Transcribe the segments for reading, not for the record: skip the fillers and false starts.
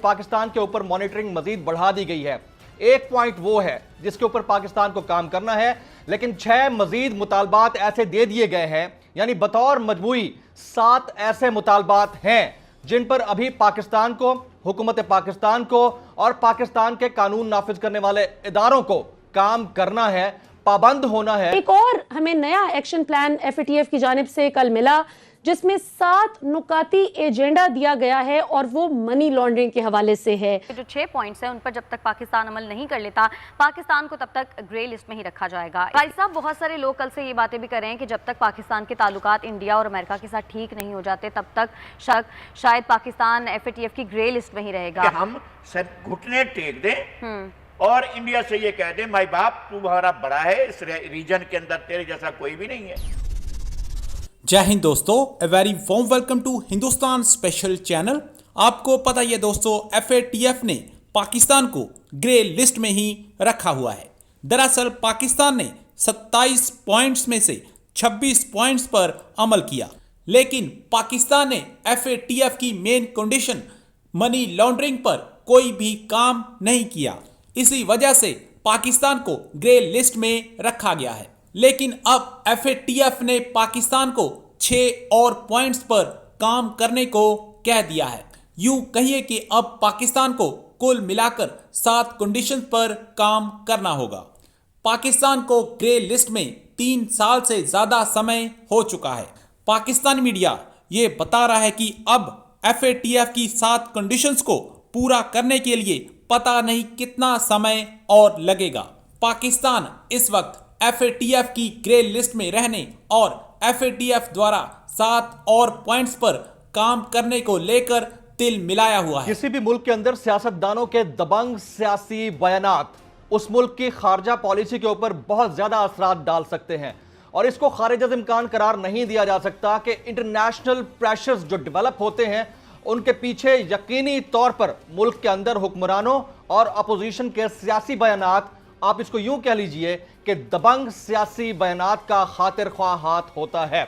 पाकिस्तान के ऊपर मॉनिटरिंग मजीद बढ़ा दी गई है। एक पॉइंट वो है जिसके ऊपर पाकिस्तान को काम करना है, लेकिन 6 मजीद मुतालबात ऐसे दे दिए गए हैं, यानी बतौर मजबूरी 7 ऐसे मुतालबात हैं जिन पर अभी पाकिस्तान को, हुकूमत पाकिस्तान को और पाकिस्तान के कानून नाफिज करने वाले इदारों को काम करना है, पाबंद होना है। एक और हमें नया एक्शन प्लान FATF की जानिब से कल मिला, जिसमें 7 नुकाती एजेंडा दिया गया है और वो मनी लॉन्ड्रिंग के हवाले से है। जो 6 पॉइंट्स हैं उन पर जब तक पाकिस्तान अमल नहीं कर लेता, पाकिस्तान को तब तक ग्रे लिस्ट में ही रखा जाएगा। भाई साहब, बहुत सारे लोग कल से ये बातें भी कर रहे हैं कि जब तक पाकिस्तान के ताल्लुकात इंडिया और अमेरिका के साथ ठीक नहीं हो जाते तब तक शायद पाकिस्तान FATF की ग्रे लिस्ट में ही रहेगा। हम सर घुटने टेक दें और इंडिया से ये कह दें, माई बाप तू हमारा बड़ा है, इस रीजन के अंदर तेरे जैसा कोई भी नहीं है। जय हिंद दोस्तों, a very warm welcome to Hindustan special channel. आपको पता ही है दोस्तों, FATF ने पाकिस्तान को ग्रे लिस्ट में ही रखा हुआ है। दरअसल पाकिस्तान ने 27 पॉइंट्स में से 26 पॉइंट्स पर अमल किया, लेकिन पाकिस्तान ने FATF की मेन कंडीशन मनी लॉन्ड्रिंग पर कोई भी काम नहीं किया। इसी वजह से पाकिस्तान को ग्रे लिस्ट में रखा गया है। लेकिन अब FATF ने पाकिस्तान को 6 और पॉइंट्स पर काम करने को कह दिया है। यूं कहिए कि अब पाकिस्तान को कुल मिलाकर 7 कंडीशंस पर काम करना होगा। पाकिस्तान को ग्रे लिस्ट में 3 साल से ज्यादा समय हो चुका है। पाकिस्तानी मीडिया ये बता रहा है कि अब FATF की 7 कंडीशंस को पूरा करने के लिए पता नहीं कितना समय और लगेगा। पाकिस्तान इस वक्त FATF की ग्रे लिस्ट में रहने और FATF द्वारा 7 और पॉइंट्स पर काम करने को लेकर तिल मिलाया हुआ है। किसी भी मुल्क के अंदर सियासतदानों के दबंग सियासी बयानात उस मुल्क की खारजा पॉलिसी के ऊपर बहुत ज्यादा असरात डाल सकते हैं और इसको खारिज इम्कान करार नहीं दिया जा सकता कि इंटरनेशनल प्रेशर्स जो डेवलप होते हैं उनके पीछे यकीनी तौर पर मुल्क के अंदर हुक्मरानों और अपोजिशन के सियासी बयानात, आप इसको यूं कह लीजिए कि दबंग सियासी बयानात का खातिर ख्वाह हाथ होता है।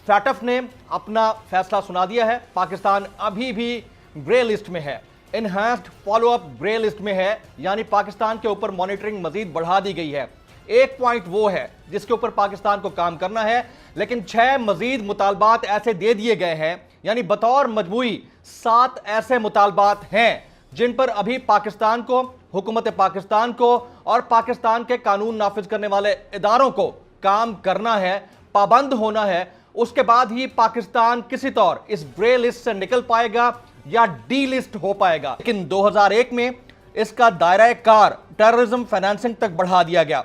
FATF ने अपना फैसला सुना दिया है। पाकिस्तान अभी भी ग्रे लिस्ट में है, इनहैंस्ड फॉलोअप ग्रे लिस्ट में है, यानी पाकिस्तान के ऊपर मॉनिटरिंग मजीद बढ़ा दी गई है। एक पॉइंट वो है जिसके ऊपर पाकिस्तान को काम करना है, लेकिन 6 मजीद मुतालबात ऐसे दे दिए गए हैं, यानी बतौर मजबूरी 7 ऐसे मुतालबात हैं जिन पर अभी पाकिस्तान को, हुकूमत पाकिस्तान को और पाकिस्तान के कानून नाफिज करने वाले इदारों को काम करना है, पाबंद होना है। उसके बाद ही पाकिस्तान किसी तौर इस ग्रे लिस्ट से निकल पाएगा या डी लिस्ट हो पाएगा। लेकिन 2001 में इसका दायरा कार टेररिज्म फाइनेंसिंग तक बढ़ा दिया गया।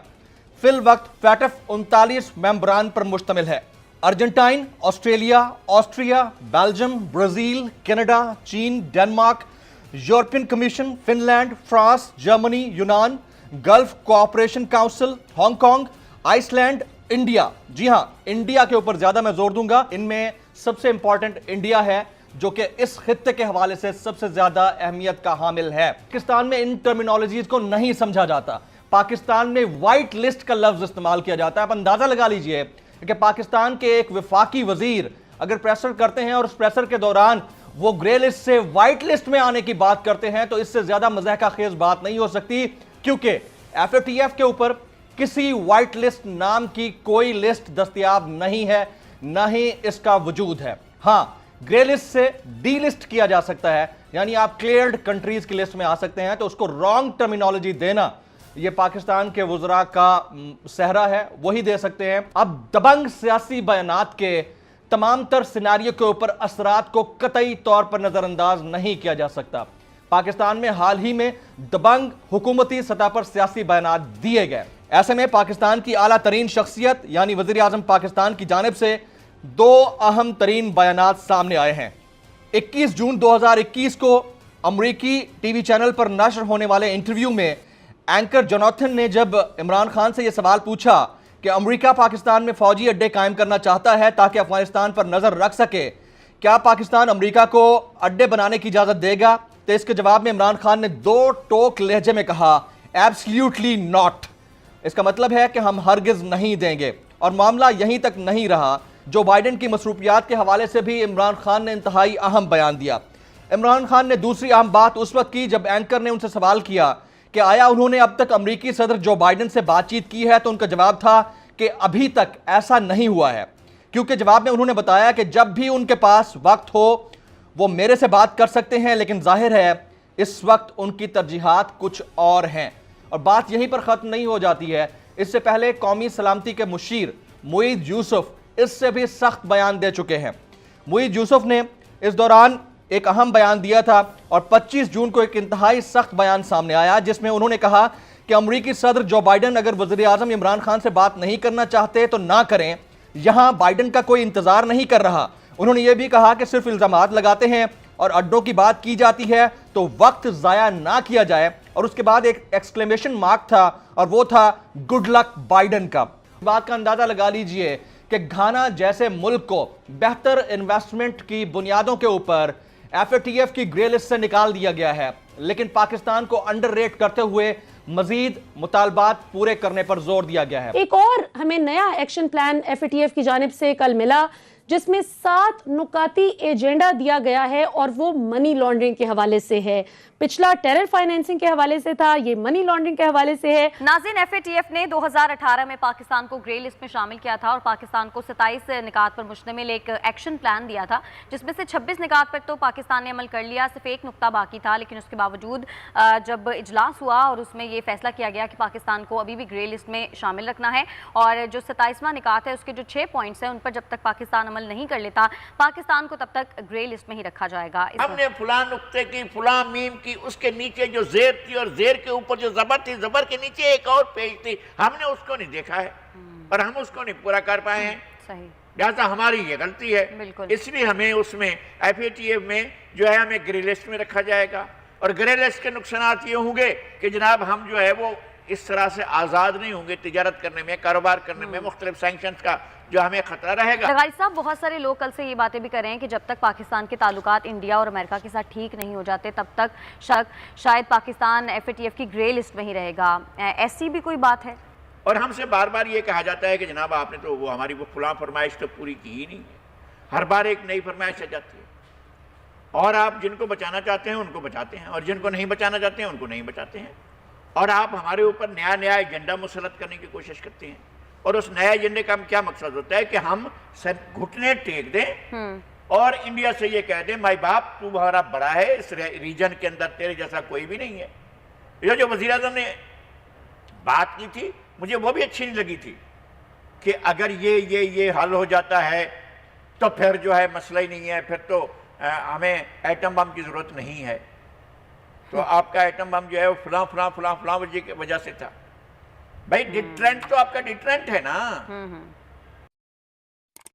फिल वक्त FATF 39 मेंबरान पर मुश्तमिल है। Argentine, Australia, Austria, Belgium, Brazil, Canada, चीन, Denmark, European Commission, Finland, France, Germany, यूनान, Gulf Cooperation Council, Hong Kong, Iceland, India. जी हां, इंडिया के ऊपर ज्यादा मैं जोर दूंगा। इनमें सबसे इंपॉर्टेंट इंडिया है, जो कि इस खित्ते के हवाले से सबसे ज्यादा अहमियत का हामिल है। पाकिस्तान में इन टर्मिनोलॉजीज को नहीं समझा जाता। पाकिस्तान में व्हाइट लिस्ट का लफ्ज इस्तेमाल किया जाता है। आप अंदाजा लगा लीजिए कि पाकिस्तान के एक वफाकी वजीर अगर प्रेशर करते हैं और उस प्रेशर के दौरान वो ग्रे लिस्ट से व्हाइट लिस्ट में आने की बात करते हैं, तो इससे ज्यादा मज़ाक खेज बात नहीं हो सकती, क्योंकि FATF के ऊपर किसी व्हाइट लिस्ट नाम की कोई लिस्ट दस्तयाब नहीं है, ना ही इसका वजूद है। हां, ग्रे लिस्ट से डी लिस्ट किया जा सकता है, यानी आप क्लियर्ड कंट्रीज की लिस्ट में आ सकते हैं। तो उसको रॉन्ग टर्मिनोलॉजी देना ये पाकिस्तान के वज़रा का सहरा है, वही दे सकते हैं। अब दबंग सियासी बयानात के तमाम तर सिनारियों के ऊपर असरात को कतई तौर पर नजरअंदाज नहीं किया जा सकता। पाकिस्तान में हाल ही में दबंग हुकूमती सतह पर सियासी बयानात दिए गए। ऐसे में पाकिस्तान की आला तरीन शख्सियत यानी वज़ीर आज़म पाकिस्तान की जानिब से 2 अहम तरीन बयानात सामने आए हैं। 21 जून 2021 को अमरीकी टीवी चैनल पर नशर होने वाले इंटरव्यू में एंकर जोनाथन ने जब इमरान खान से यह सवाल पूछा कि अमेरिका पाकिस्तान में फौजी अड्डे कायम करना चाहता है ताकि अफगानिस्तान पर नजर रख सके, क्या पाकिस्तान अमेरिका को अड्डे बनाने की इजाजत देगा? तो इसके जवाब में इमरान खान ने 2 टोक लहजे में कहा, एब्सोल्युटली नॉट। इसका मतलब है कि हम हरगिज नहीं देंगे। और मामला यहीं तक नहीं रहा। जो बाइडेन की मसरूफियात के हवाले से भी इमरान खान ने इंतहाई अहम बयान दिया। इमरान खान ने दूसरी अहम बात उस वक्त की जब एंकर ने उनसे सवाल किया कि आया उन्होंने अब तक अमेरिकी सदर जो बाइडेन से बातचीत की है, तो उनका जवाब था कि अभी तक ऐसा नहीं हुआ है, क्योंकि जवाब में उन्होंने बताया कि जब भी उनके पास वक्त हो वो मेरे से बात कर सकते हैं, लेकिन जाहिर है इस वक्त उनकी तरजीहात कुछ और हैं। और बात यहीं पर ख़त्म नहीं हो जाती है। इससे पहले कौमी सलामती के मुशीर मुईद यूसुफ इससे भी सख्त बयान दे चुके हैं। मुईद यूसुफ ने इस दौरान एक अहम बयान दिया था और 25 जून को एक इंतहाई सख्त बयान सामने आया, जिसमें उन्होंने कहा कि अमरीकी सदर जो बाइडेन अगर वज़ीर आज़म इमरान खान से बात नहीं करना चाहते तो ना करें, यहां बाइडेन का कोई इंतजार नहीं कर रहा। उन्होंने यह भी कहा कि सिर्फ इल्जामात लगाते हैं और अड्डों की बात की जाती है, तो वक्त ज़ाया ना किया जाए। और उसके बाद एक एक्सक्लेमेशन मार्क था और वो था गुड लक बाइडेन का। बात का अंदाजा लगा लीजिए कि घाना जैसे मुल्क को बेहतर इन्वेस्टमेंट की बुनियादों के ऊपर FATF की ग्रे लिस्ट से निकाल दिया गया है, लेकिन पाकिस्तान को अंडररेट करते हुए मजीद मुतालबात पूरे करने पर जोर दिया गया है। एक और हमें नया एक्शन प्लान FATF की जानिब से कल मिला, जिसमें 7 नुकाती एजेंडा दिया गया है और वो मनी लॉन्ड्रिंग के हवाले से है। पिछला टेरर फाइनेंसिंग के हवाले से था, ये मनी लॉन्ड्रिंग के हवाले से है। नाज़रीन, FATF ने 2018 में पाकिस्तान को ग्रे लिस्ट में शामिल किया था और पाकिस्तान को 27 निकात पर मुश्तमिल एक एक्शन प्लान दिया था, जिसमें से 26 निकात पर तो पाकिस्तान ने अमल कर लिया, सिर्फ एक नुकता बाकी था। लेकिन उसके बावजूद जब इजलास हुआ और उसमें ये फैसला किया गया कि पाकिस्तान को अभी भी ग्रे लिस्ट में शामिल रखना है और जो 27वां निकात है उसके जो 6 पॉइंट्स हैं उन पर जब तक पाकिस्तान अमल नहीं कर लेता, पाकिस्तान को तब तक ग्रे लिस्ट में ही रखा जाएगा। हमने फुला नुक्ते की, फुला मीम की, उसके नीचे जो जेर थी और जेर के ऊपर जो जबर थी, जबर के नीचे एक और पेज थी, हमने उसको नहीं देखा है और हम उसको नहीं पूरा कर पाए हैं। सही, लिहाजा हमारी ये गलती है। इसलिए हमें उसमें FATF में जो है हमें ग्रे लिस्ट में रखा जाएगा और ग्रे लिस्ट के नुकसानात ये होंगे कि जनाब हम जो है वो इस तरह से आज़ाद नहीं होंगे तिजारत करने में, कारोबार करने में, मुख्तलिफ सैंक्शंस का जो हमें खतरा रहेगा। लगाई साहब, बहुत सारे लोग कल से ये बातें भी कर रहे हैं कि जब तक पाकिस्तान के ताल्लुकात इंडिया और अमेरिका के साथ ठीक नहीं हो जाते तब तक शायद पाकिस्तान FATF की ग्रे लिस्ट में ही रहेगा। ऐसी भी कोई बात है? और हमसे बार बार ये कहा जाता है कि जनाब आपने तो वो हमारी वो फुला फरमाइश तो पूरी की ही नहीं है। हर बार एक नई फरमाइश आ जाती है और आप जिनको बचाना चाहते हैं उनको बचाते हैं और जिनको नहीं बचाना चाहते हैं उनको नहीं बचाते हैं। और आप हमारे ऊपर नया नया एजेंडा मुसलत करने की कोशिश करते हैं और उस नए एजेंडे का क्या मकसद होता है कि हम घुटने टेक दें और इंडिया से ये कह दें माई बाप तू हमारा बड़ा है, इस रीजन के अंदर तेरे जैसा कोई भी नहीं है। ये जो वज़ीर आज़म ने बात की थी मुझे वो भी अच्छी नहीं लगी थी कि अगर ये हल हो जाता है तो फिर जो है मसला ही नहीं है, फिर तो हमें एटम बम की ज़रूरत नहीं है। तो आपका एटम बम जो है वो फलां वजह से था। भाई डिटरेंट तो आपका डिटरेंट है ना।